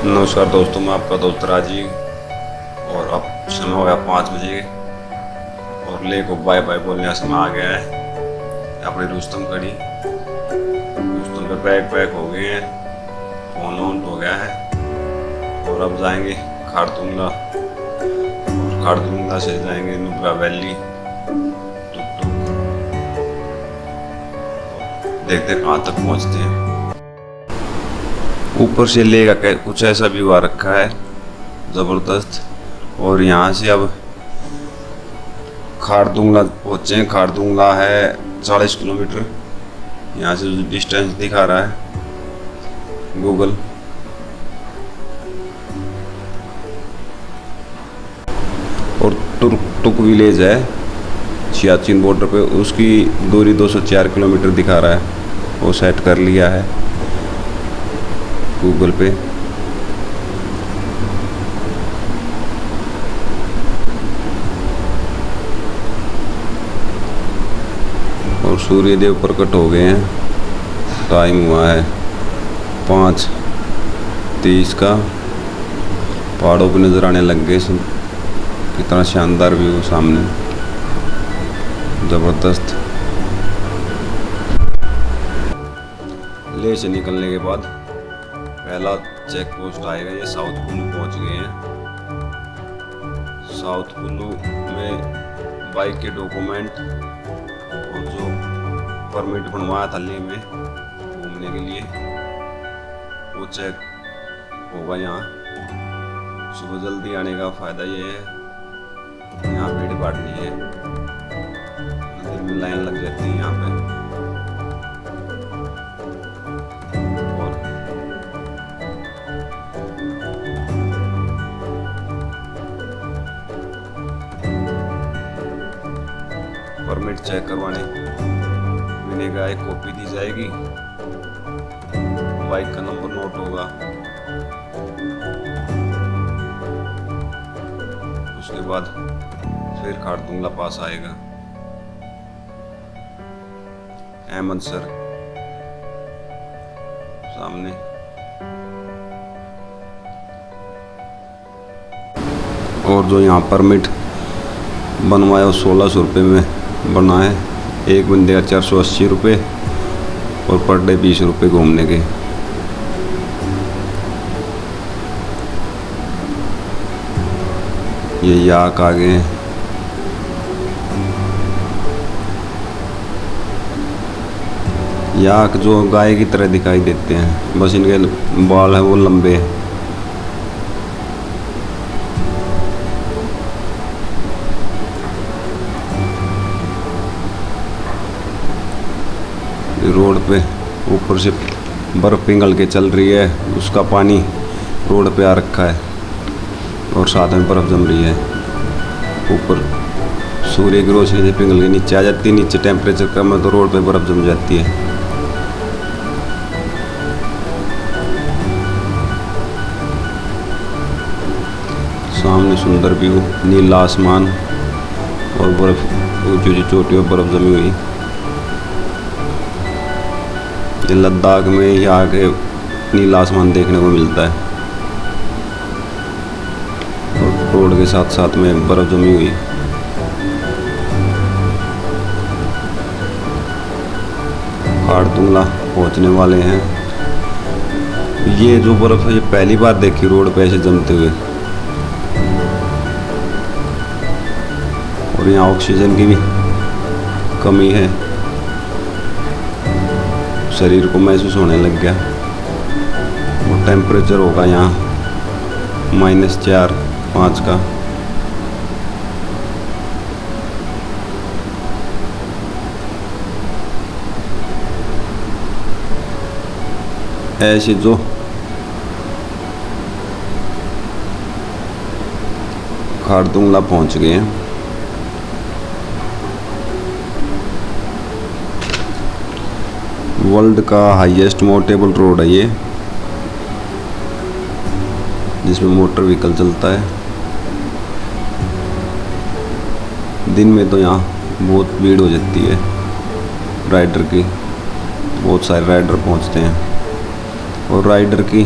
नमस्कार दोस्तों, मैं आपका दोस्त राजीव। और अब समय हो गया 5 बजे और ले को बाय बाय बोलने का समय आ गया है। अपनी रुस्तम खड़ी, रुस्तम पे बैग पैक हो गए हैं, फोन ऑन हो गया है और अब जाएंगे खारतुंगला और खारतुंगला से जाएंगे नुब्रा वैली। देखते कहाँ तक पहुँचते हैं। ऊपर से लेगा कुछ ऐसा व्यू आ रखा है ज़बरदस्त। और यहाँ से अब खारदुंगला पहुँचे हैं। खारदुंगला है 40 किलोमीटर। यहाँ से जो डिस्टेंस दिखा रहा है गूगल। और टुक विलेज है सियाचिन बॉर्डर पे, उसकी दूरी 204 किलोमीटर दिखा रहा है। वो सेट कर लिया है गूगल पे। और सूर्यदेव प्रकट हो गए हैं। टाइम हुआ है 5:30 का। पहाड़ों पे नज़र आने लग गए। कितना शानदार व्यू सामने, ज़बरदस्त। ले से निकलने के बाद पहला चेक पोस्ट आएगा। ये साउथ कुल्लू पहुंच गए हैं। साउथ कुल्लू में बाइक के डॉक्यूमेंट और जो परमिट बनवाया था ले में घूमने के लिए, वो चेक होगा यहाँ। सुबह जल्दी आने का फ़ायदा ये है, यहाँ भीड़ भाड़ नहीं है। मंदिर में लाइन लग जाती है यहाँ पे। परमिट चेक करवाने मिलेगा, एक कॉपी दी जाएगी, बाइक का नंबर नोट होगा। उसके बाद फिर खारदुंगला पास आएगा। अहमद सर सामने। और जो यहाँ परमिट बनवाया 1600 रुपये में बना है। एक बंदे का 480 रुपये और पर डे 20 रुपये घूमने के। ये याक आ गए हैं। याक जो गाय की तरह दिखाई देते हैं, बस इनके बाल हैं वो लंबे हैं। रोड पे ऊपर से बर्फ़ पिघल के चल रही है, उसका पानी रोड पे आ रखा है और साथ में बर्फ़ जम रही है। ऊपर सूर्य की रोशनी से पिघल के नीचे आ जाती है। नीचे टेम्परेचर कम है तो रोड पे बर्फ़ जम जाती है। सामने सुंदर व्यू, नीला आसमान और बर्फ़, ऊंची ऊंची चोटियों पर बर्फ़ जमी हुई। ये लद्दाख में यहाँ के नीला आसमान देखने को मिलता है और रोड के साथ साथ में बर्फ जमी हुई। खारदुंगला पहुंचने वाले हैं। ये जो बर्फ है ये पहली बार देखी रोड पे ऐसे जमते हुए। और यहाँ ऑक्सीजन की भी कमी है, शरीर को महसूस होने लग गया। और टेम्परेचर होगा यहाँ -4-5 का। ऐसे जो खारदुंगला पहुंच गए हैं। वर्ल्ड का हाईएस्ट मोटेबल रोड है ये, जिसमें मोटर व्हीकल चलता है। दिन में तो यहाँ बहुत भीड़ हो जाती है राइडर की, बहुत सारे राइडर पहुँचते हैं और राइडर की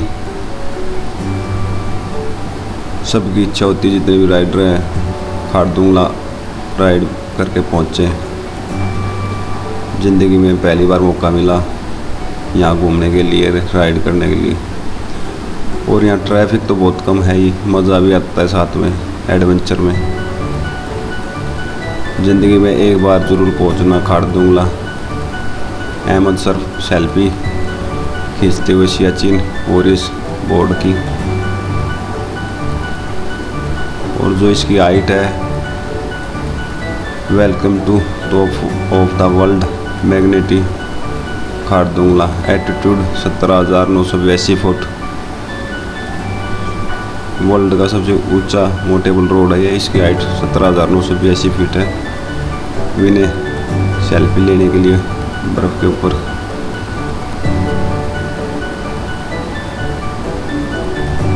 सबकी इच्छा होती है जितने भी राइडर हैं खारदुंगला राइड करके पहुँचे। ज़िंदगी में पहली बार मौका मिला यहाँ घूमने के लिए, राइड करने के लिए। और यहाँ ट्रैफिक तो बहुत कम है ही, मज़ा भी आता है साथ में एडवेंचर में। ज़िंदगी में एक बार ज़रूर पहुँचना खारदुंगला। अहमद सर सेल्फी खींचते हुए सियाचिन और इस बोर्ड की, और जो इसकी हाइट है, welcome to top of the world मैग्नेटी खारदुंगला, एल्टीट्यूड 17,982 फुट। वर्ल्ड का सबसे ऊंचा मोटेबल रोड है ये, इसकी हाइट 17,982 फीट है। विनय सेल्फी लेने के लिए बर्फ़ के ऊपर।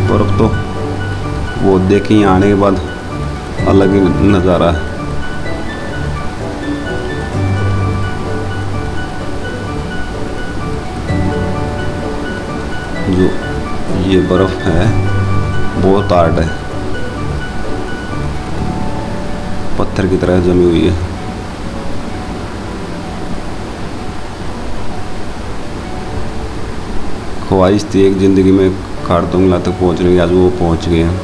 बर्फ़ तो वो देखी यहाँ आने के बाद अलग ही नज़ारा है। जो ये बर्फ़ है बहुत हार्ड है, पत्थर की तरह जमी हुई है। ख्वाहिश थी एक ज़िंदगी में खारदुंगला तक पहुँचने की, आज वो पहुँच गए हैं।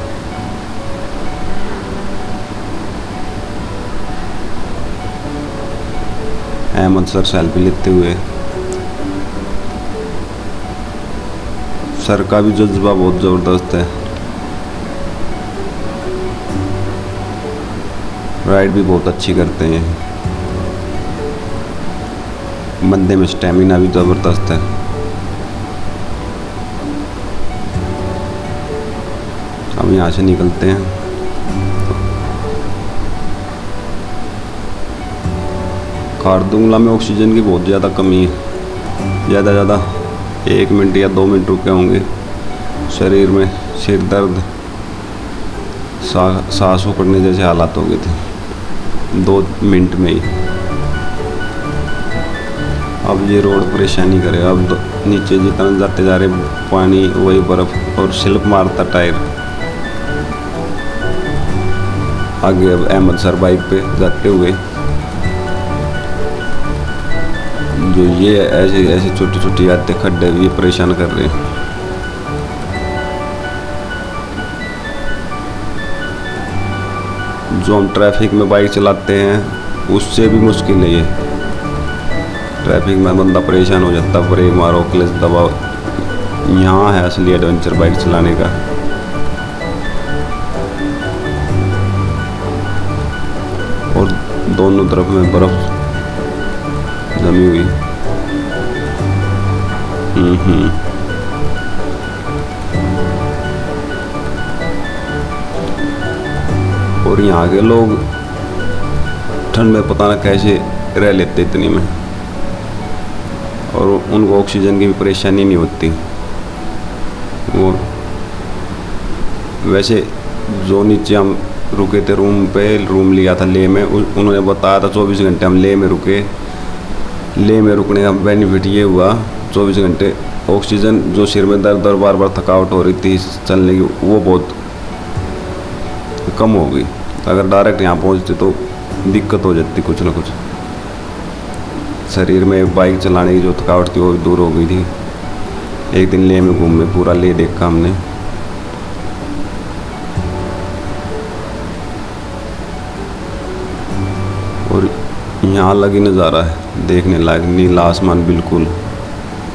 अहमद सर सेल्फी लेते हुए। सर का भी जज्बा बहुत ज़बरदस्त है, राइड भी बहुत अच्छी करते हैं। बंदे में स्टेमिना भी ज़बरदस्त है। हम यहाँ से निकलते हैं। खारदुंगला में ऑक्सीजन की बहुत ज़्यादा कमी है। ज़्यादा 1 मिनट या 2 मिनट रुके होंगे, शरीर में सिर दर्द, सांस उखड़ने जैसे हालात हो गए थे 2 मिनट में ही। अब ये रोड परेशानी करे। अब नीचे जितना जाते जा रहे पानी, वही बर्फ़ और स्लिप मारता टायर। आगे अब अहमद सर बाइक पे जाते हुए। जो ये ऐसे छोटी छोटी आते खड्डे भी परेशान कर रहे हैं। जो हम ट्रैफिक में बाइक चलाते हैं उससे भी मुश्किल है ये। ट्रैफिक में बंदा परेशान हो जाता, ब्रेक मारो, क्लच दबाओ। यहाँ है असली एडवेंचर बाइक चलाने का। और दोनों तरफ में बर्फ जमी हुई। और यहाँ के लोग ठंड में पता ना कैसे रह लेते इतनी में, और उनको ऑक्सीजन की भी परेशानी नहीं होती। वो वैसे जो नीचे हम रुके थे रूम लिया था लेह में, उन्होंने बताया था 24 घंटे हम लेह में रुके। लेह में रुकने का बेनिफिट ये हुआ, 24 घंटे ऑक्सीजन, जो सिर में दर्द और बार बार थकावट हो रही थी चलने की, वो बहुत कम हो गई। अगर डायरेक्ट यहाँ पहुँचते तो दिक्कत हो जाती कुछ ना कुछ। शरीर में बाइक चलाने की जो थकावट थी वो भी दूर हो गई थी। एक दिन लेह में घूमे, पूरा लेह देखा हमने। और यहाँ अलग ही नज़ारा है देखने लायक। नीला आसमान बिल्कुल,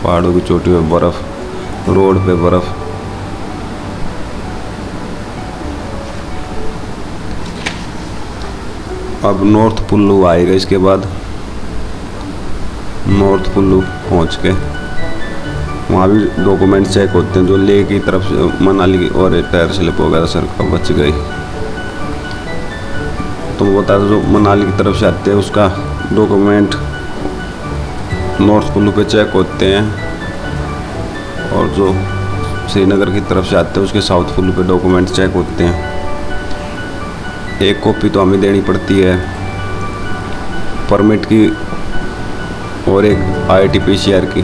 पहाड़ों की चोटी पे बर्फ़, रोड पे बर्फ़। अब नॉर्थ कुल्लू आएगा इसके बाद। नॉर्थ कुल्लू पहुँच के वहाँ भी डॉक्यूमेंट चेक होते हैं। जो लेह की तरफ से मनाली की, और टायर स्लिप हो गया, सर का बच गई। तो वो बता दो, जो मनाली की तरफ से आते हैं उसका डॉक्यूमेंट नॉर्थ कुल्लू पे चेक होते हैं, और जो श्रीनगर की तरफ से आते हैं उसके साउथ कुल्लू पे डॉक्यूमेंट चेक होते हैं। एक कॉपी तो हमें देनी पड़ती है परमिट की, और एक RT-PCR की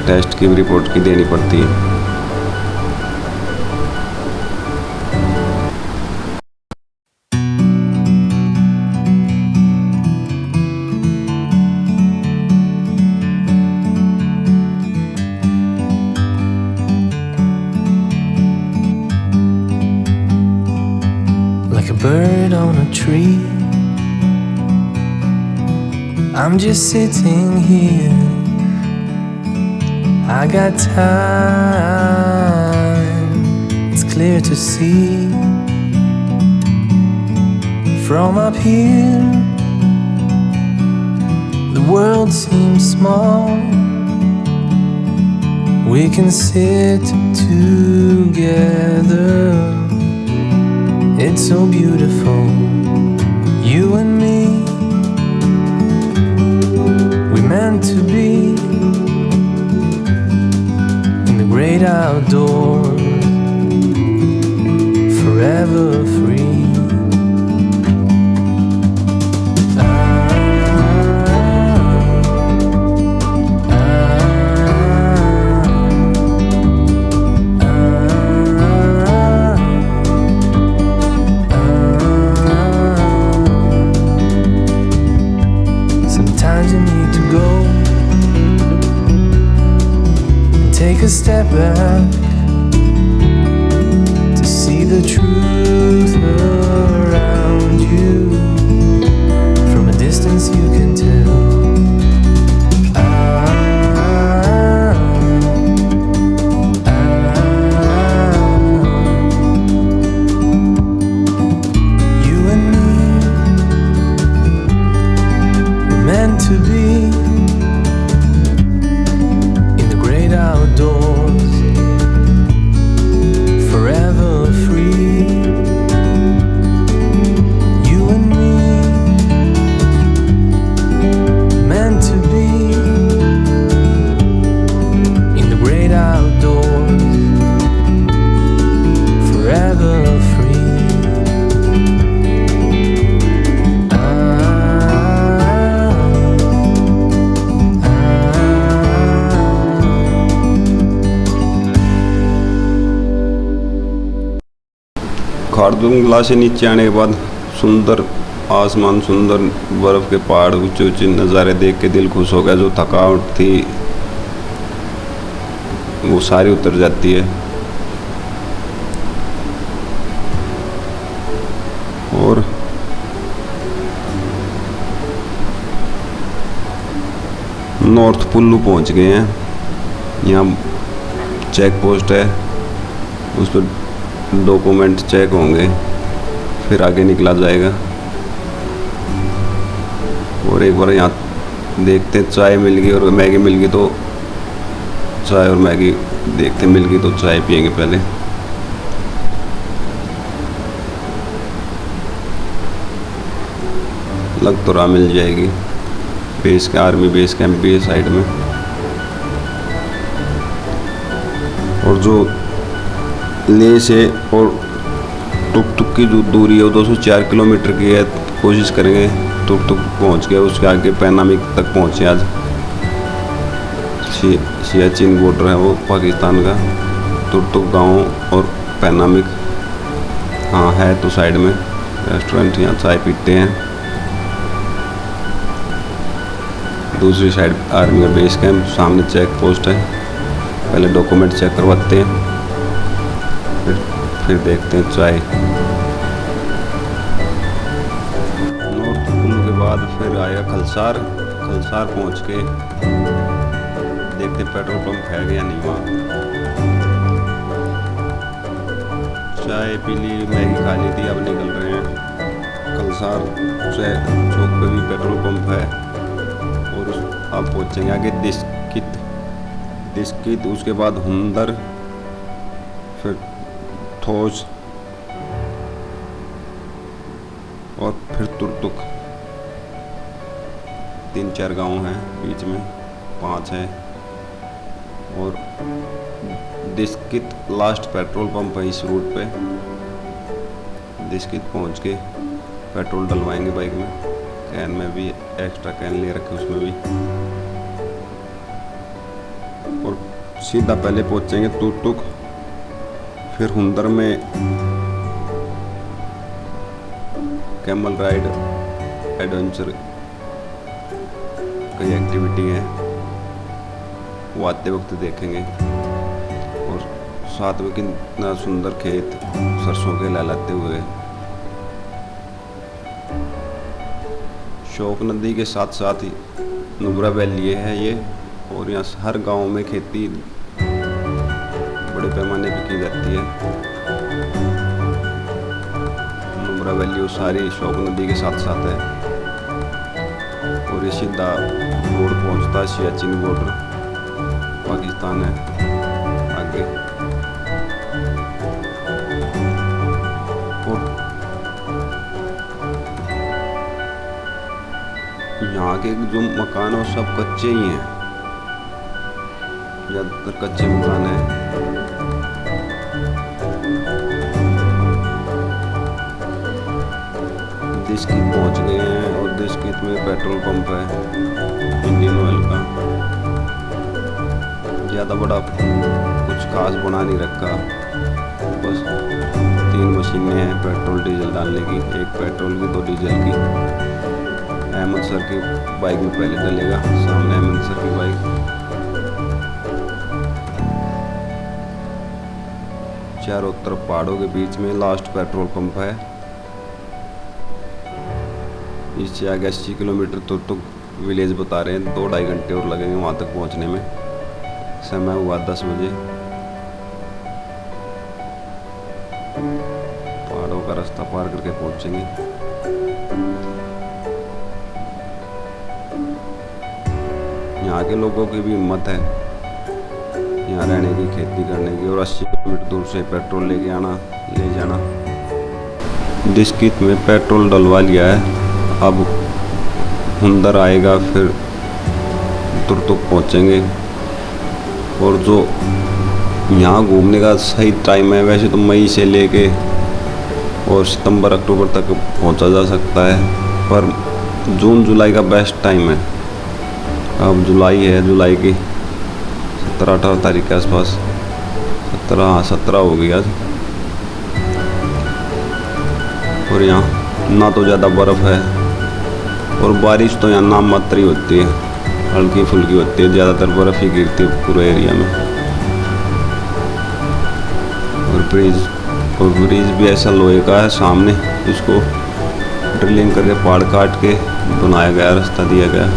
टेस्ट की रिपोर्ट की देनी पड़ती है। like a bird on a tree. I'm just sitting here, I got time, it's clear to see. From up here, the world seems small. We can sit together, it's so beautiful, you and me. We meant to be in the great outdoors, forever free. Take a step back to see the truth around you. From a distance you can tell. You and me were meant to be outdoors, forever free. You and me, meant to be in the great outdoors, forever free. Khardungla से नीचे आने के बाद सुंदर आसमान, सुंदर बर्फ के पहाड़, ऊंचे ऊंचे नज़ारे देख के दिल खुश हो गया। जो थकावट थी वो सारी उतर जाती है। और नॉर्थ पुल्लू पहुंच गए हैं। यहाँ चेक पोस्ट है, उस पर डॉक्यूमेंट चेक होंगे, फिर आगे निकला जाएगा। और एक बार यहाँ देखते चाय मिल गई और मैगी मिल गई तो चाय और मैगी देखते मिल गई तो चाय पियेंगे पहले। लग तो रहा मिल जाएगी। बेस का आर्मी बेस कैंप भी है साइड में। और जो ले से और टुक टुक की जो दूरी है वो 204 किलोमीटर की है। कोशिश करेंगे टुक टुक पहुँच गए, उसके आगे पैनामिक तक पहुँचे आज। सियाचिन बॉर्डर है वो पाकिस्तान का। टुक गांव और पैनामिक हाँ है तो साइड में रेस्टोरेंट, यहाँ चाय पीते हैं। दूसरी साइड आर्मी का बेस कैंप, सामने चेक पोस्ट है। पहले डॉक्यूमेंट चेक करवाते हैं, फिर देखते हैं चाय। नॉर्थ पुल्लू के बाद फिर आएगा खलसार। खलसार पहुंच के देखते पेट्रोल पंप है या नहीं वहाँ। चाय पी ली, मैगी खा ली थी, अब निकल रहे हैं। खलसार से चौक पे भी पेट्रोल पंप है। और अब पहुँचेंगे आगे दिस्कित, उसके बाद हुंदर, फिर ठोस और फिर तुर्तुक। 3-4 गांव हैं बीच में, 5 है। और दिस्कित लास्ट पेट्रोल पंप है इस रूट पे। दिस्कित पहुंच के पेट्रोल डलवाएंगे बाइक में। कैन में भी एक्स्ट्रा कैन ले रखे उसमें भी। और सीधा पहले पहुंचेंगे तुर्तुक, फिर हुंदर में कैमल राइड एडवेंचर कई एक्टिविटी है, वो आते वक्त देखेंगे। और साथ में कितना सुंदर खेत सरसों के लहलाते हुए शोक नदी के साथ साथ ही नुब्रा वैली है ये, और यहाँ हर गांव में खेती बड़े पैमाने पे की जाती है। नुब्रा वैली वो सारी शोक नदी के साथ साथ है, और ये सीधा रोड पहुंचता है सियाचिन बॉर्डर, पाकिस्तान है आगे। और यहाँ के जो मकान है वो सब कच्चे ही हैं, ज़्यादातर कच्चे मकान हैं। दिस्कित पहुँच गए हैं, और दिस्कित में पेट्रोल पंप है इंडियन ऑयल का। ज़्यादा बड़ा कुछ खास बना नहीं रखा, बस 3 मशीनें हैं पेट्रोल डीजल डालने की, एक पेट्रोल की 2 डीजल की। अहमद सर की बाइक में पहले डलेगा, सामने अहमद सर की बाइक। चारों तरफ पहाड़ों के बीच में लास्ट पेट्रोल पंप है। इससे आगे 80 किलोमीटर तो विलेज बता रहे हैं, 2-2.5 घंटे और लगेंगे वहाँ तक पहुँचने में। समय हुआ 10 बजे। पहाड़ों का रास्ता पार करके पहुँचेंगे। यहाँ के लोगों की भी हिम्मत है यहाँ रहने की, खेती करने की, और 80 किलोमीटर दूर से पेट्रोल लेके आना, ले जाना। दिस्कित में पेट्रोल डलवा लिया है, अब अंदर आएगा, फिर तुरतुक पहुँचेंगे। और जो यहाँ घूमने का सही टाइम है, वैसे तो मई से लेके और सितंबर अक्टूबर तक पहुँचा जा सकता है, पर जून जुलाई का बेस्ट टाइम है। अब जुलाई है, जुलाई की 17-18 तारीख के आसपास, 17 हो गई आज। और यहाँ ना तो ज़्यादा बर्फ़ है, और बारिश तो यहाँ नाम मात्र ही होती है, हल्की फुल्की होती है, ज़्यादातर बर्फ़ ही गिरती है पूरे एरिया में। और ब्रिज भी ऐसा लोहे का है सामने, इसको ड्रिलिंग करके पहाड़ काट के बनाया गया, रास्ता दिया गया।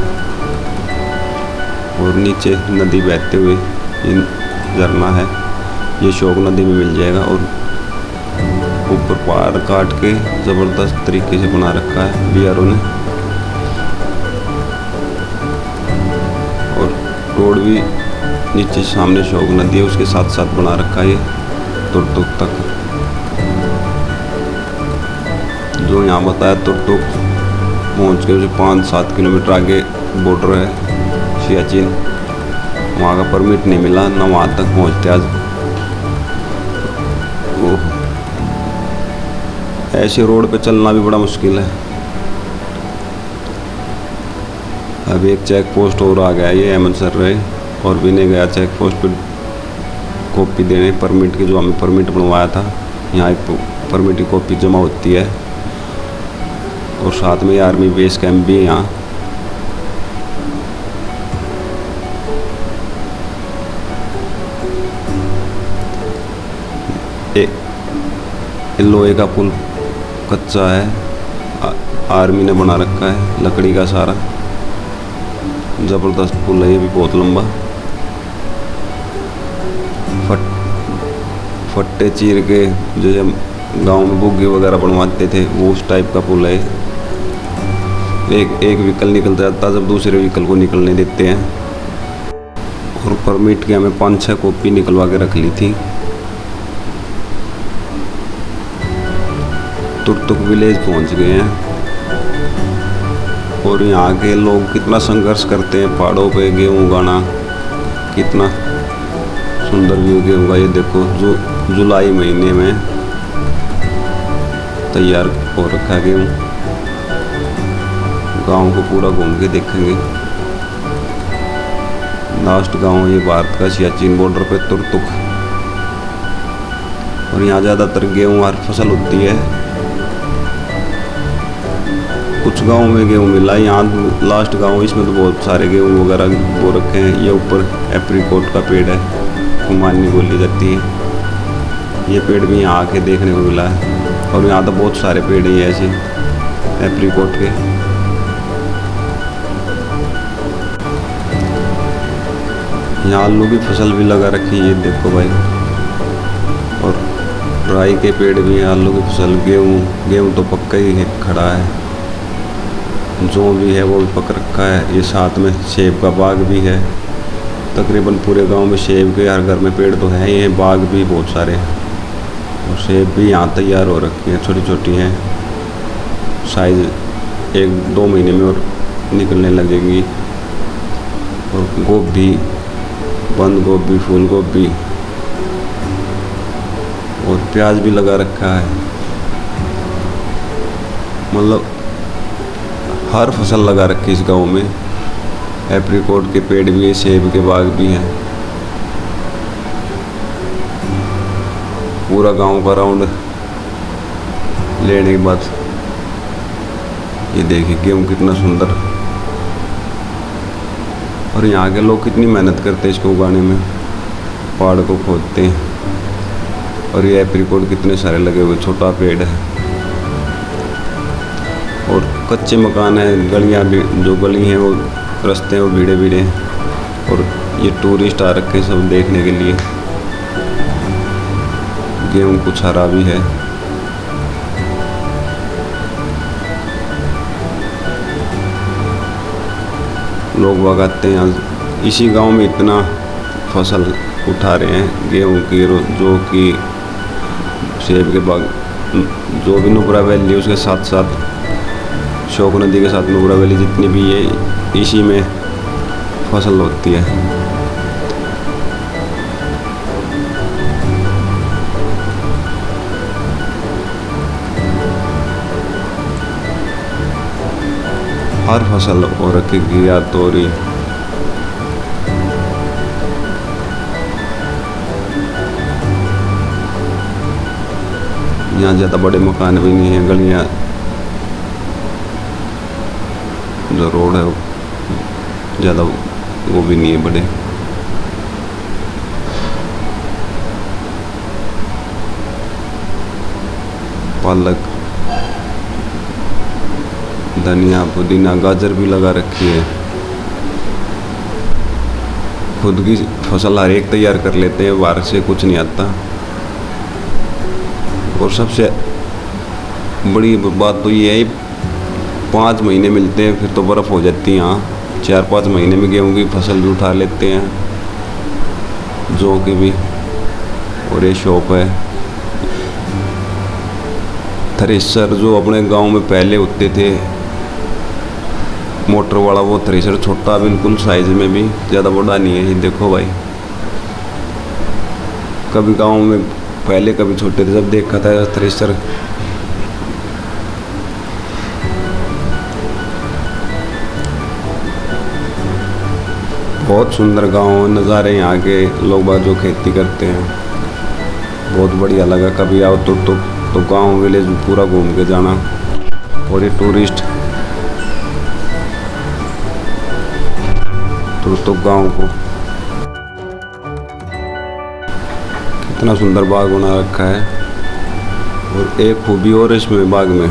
और नीचे नदी बहते हुए झरना है, ये शोक नदी में मिल जाएगा। और ऊपर पहाड़ काट के ज़बरदस्त तरीके से बना रखा है बीआरओ ने, और रोड भी नीचे सामने शोक नदी है उसके साथ साथ बना रखा है ये तुरतुक तक। जो यहाँ बताया तुरतुक पहुँच के उसे 5-7 किलोमीटर आगे बॉर्डर है सियाचिन, वहाँ का परमिट नहीं मिला ना, वहाँ तक पहुँचते आज। ऐसे रोड पे चलना भी बड़ा मुश्किल है। अब एक चेक पोस्ट और आ गया, ये अहमद सर रहे और भी नहीं गया चेक पोस्ट पे कॉपी देने परमिट की, जो हमें परमिट बनवाया था। यहाँ एक परमिट की कॉपी जमा होती है, और साथ में आर्मी बेस कैंप भी है यहाँ। लोहे का पुल कच्चा है, आर्मी ने बना रखा है, लकड़ी का सारा, ज़बरदस्त पुल है ये भी, बहुत लंबा। फट्टे चीर के जैसे गांव में बुग्गे वगैरह बनवाते थे, वो उस टाइप का पुल है। एक व्हीकल निकल जाता जब दूसरे व्हीकल को निकलने देते हैं। और परमिट की हमें 5-6 कॉपी निकलवा के रख ली थी। तुरतुक विलेज पहुंच गए हैं, और यहाँ के लोग कितना संघर्ष करते हैं पहाड़ों पे गेहूँ उगाना, कितना सुंदर व्यू गेहूँ का। ये देखो जो जुलाई महीने में तैयार हो रखा है गेहूँ। गांव को पूरा घूम के देखेंगे। लास्ट गांव ये भारत का सियाचिन बॉर्डर पे तुरतुक, और यहाँ ज़्यादातर गेहूँ हर फसल होती है। कुछ गांव में गेहूँ मिला, यहाँ लास्ट गांव इसमें तो बहुत सारे गेहूँ वगैरह बो रखे हैं। ये ऊपर एप्रीकोट का पेड़ है, कुमारनी बोली जाती है। ये पेड़ भी यहाँ आके देखने को मिला है, और यहाँ तो बहुत सारे पेड़ ही हैं ऐसे एप्रीकोट के। यहाँ आलू की फसल भी लगा रखी है, ये देखो भाई। और राई के पेड़ भी हैं, आलू की फसल, गेहूँ तो पक्का ही खड़ा है, जो भी है वो भी पक रखा है। ये साथ में सेब का बाग भी है। तकरीबन पूरे गांव में सेब के हर घर में पेड़ तो हैं ही हैं, बाग भी बहुत सारे हैं। और सेब भी यहाँ तैयार हो रखी हैं, छोटी छोटी हैं, साइज 1-2 महीने में और निकलने लगेंगी। और गोभी, बंद गोभी, फूल गोभी और प्याज भी लगा रखा है। मतलब हर फसल लगा रखी इस गांव में। एप्रिकॉट के पेड़ भी है, सेब के बाग भी हैं। पूरा गांव का राउंड लेने के बाद ये देखिए गेहूँ कितना सुंदर। और यहाँ के लोग कितनी मेहनत करते हैं इसको उगाने में, पहाड़ को खोदते हैं। और ये एप्रिकॉट कितने सारे लगे हुए, छोटा पेड़ है। और कच्चे मकान हैं, गलियाँ भी, जो गली हैं वो रास्ते हैं वो भीड़े भीड़े हैं। और ये टूरिस्ट आ रखे हैं सब देखने के लिए। गेहूँ कुछ हरा भी है। लोग भगाते हैं। इसी गांव में इतना फसल उठा रहे हैं गेहूँ की, जो कि सेब के बाग, जो भी नुब्रा वैली उसके साथ साथ शोक नदी के साथ नुब्रा वैली जितनी भी है, इसी में फसल होती है। हर फसल हो रखी, घिया, तोरी। यहाँ ज़्यादा बड़े मकान भी नहीं है, गलियाँ, जो रोड है ज़्यादा वो भी नहीं है बड़े। पालक, धनिया, पुदीना, गाजर भी लगा रखी है। खुद की फसल हर एक तैयार कर लेते हैं, बाहर से कुछ नहीं आता। और सबसे बड़ी बात तो ये है 5 महीने मिलते हैं, फिर तो बर्फ़ हो जाती है यहाँ। 4-5 महीने में गेहूँ की फसल भी उठा लेते हैं, जौ की भी। और ये शॉप है थ्रेशर, जो अपने गांव में पहले होते थे, मोटर वाला वो थ्रेशर, छोटा बिल्कुल साइज में भी, ज़्यादा बड़ा नहीं है। ये देखो भाई, कभी गांव में पहले कभी छोटे थे जब देखा था थ्रेशर। बहुत सुंदर गांव नज़ारे यहाँ के, लोग बाग जो खेती करते हैं, बहुत बढ़िया लगा। कभी आओ तो गांव विलेज पूरा घूम के जाना। और ये टूरिस्ट तो गांव को कितना सुंदर बाग बना रखा है। और एक खूबी और इसमें बाग में,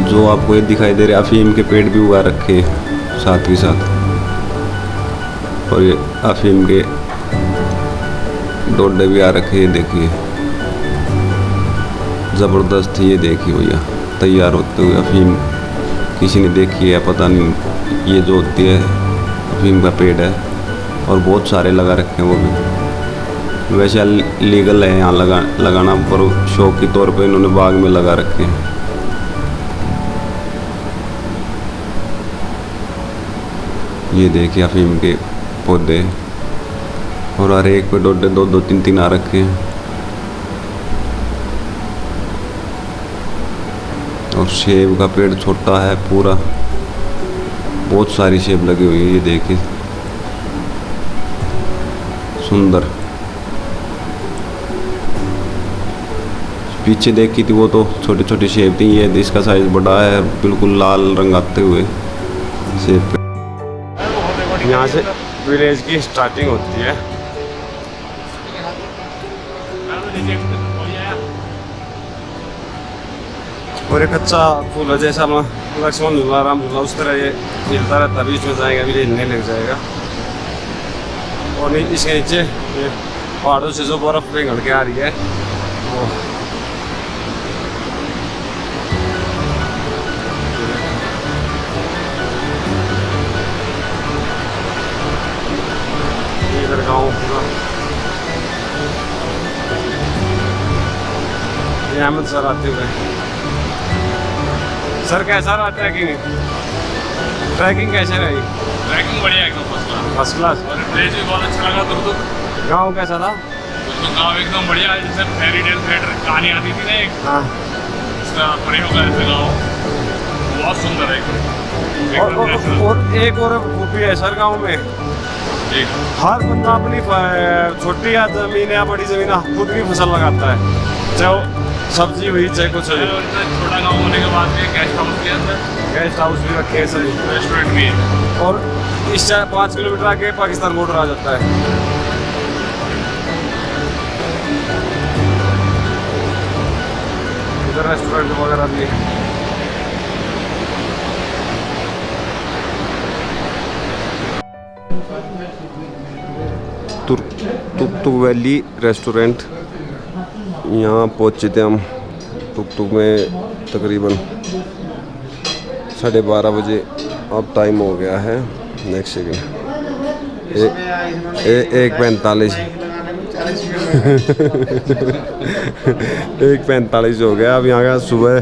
जो आपको ये दिखाई दे रहे अफीम के पेड़ भी उगा रखे हैं साथ ही साथ। और ये अफीम के डोडे भी आ रखे हैं, देखिए ज़बरदस्त। ये देखिए भैया तैयार होते हुए अफीम, किसी ने देखी है पता नहीं। ये जो होती है अफीम का पेड़ है, और बहुत सारे लगा रखे हैं वो भी। वैसे लीगल है यहाँ लगाना, पर शौक के तौर पे इन्होंने बाग में लगा रखे हैं। ये देखिए अफीम के पौधे, और हर एक पे डोडे 2-2, 3-3 आ रखे हैं। और सेब का पेड़ छोटा है पूरा, बहुत सारी सेब लगी हुई है। ये देखिए सुंदर। पीछे देखी थी वो तो छोटी छोटी सेब थी, ये इसका साइज बड़ा है, बिल्कुल लाल रंग आते हुए सेब। यहाँ से विलेज की स्टार्टिंग होती है। और एक अच्छा फूल है, जैसा लक्ष्मण झूला, राम झूला, उस तरह ये हिलता रहता, बीच में जाएगा विलेज नहीं लग जाएगा। और इसके नीचे ये पहाड़ों से जो बर्फ पिघल के आ रही है वो इधर गाँव पूरा ये अहमद सर आते हुए। सर कैसा रहा ट्रैकिंग? ट्रैकिंग कैसे रही? ट्रैकिंग बढ़िया एकदम फर्स्ट क्लास। First class. और प्लेस भी बहुत अच्छा लगा तुम गाँव कैसा था? उसका गाँव एकदम बढ़िया है, जैसे फेरी टेल थिएटर कहानी आती थी ना एक, हाँ। उसका प्रयोग होगा ऐसे गाँव बहुत सुंदर है एकदम। और एक और खूबी है सर गाँव में, जी हर बंदा अपनी छोटी या जमीन या बड़ी जमीन खुद की फसल लगाता है, चाहे वो सब्जी हुई चाहे कुछ हुई। छोटा गाँव होने के बाद भी गेस्ट हाउस के अंदर गेस्ट हाउस भी रखे हैं सभी, रेस्टोरेंट भी है। और इस 5 किलोमीटर आगे पाकिस्तान बॉर्डर आ जाता है। इधर रेस्टोरेंट वगैरह भी है। तुक वैली रेस्टोरेंट, यहाँ पहुँचे थे हम तुक में तकरीबन 12:30 बजे। अब टाइम हो गया है नेक्स्ट सेकेंड 1:45 1:45 हो गया। अब यहाँ का सुबह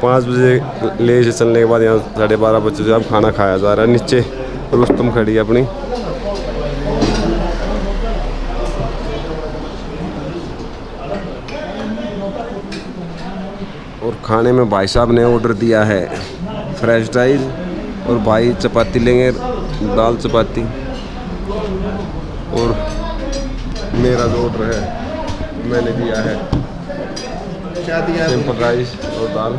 5 बजे ले से चलने के बाद यहाँ 12:30 बजे से अब खाना खाया जा रहा है। नीचे रुस्तम खड़ी है अपनी। और खाने में भाई साहब ने ऑर्डर दिया है फ्रेंच फ्राइज, और भाई चपाती लेंगे, दाल चपाती। और मेरा जो ऑर्डर है मैंने दिया है क्या दिया? सिंपल राइस और दाल।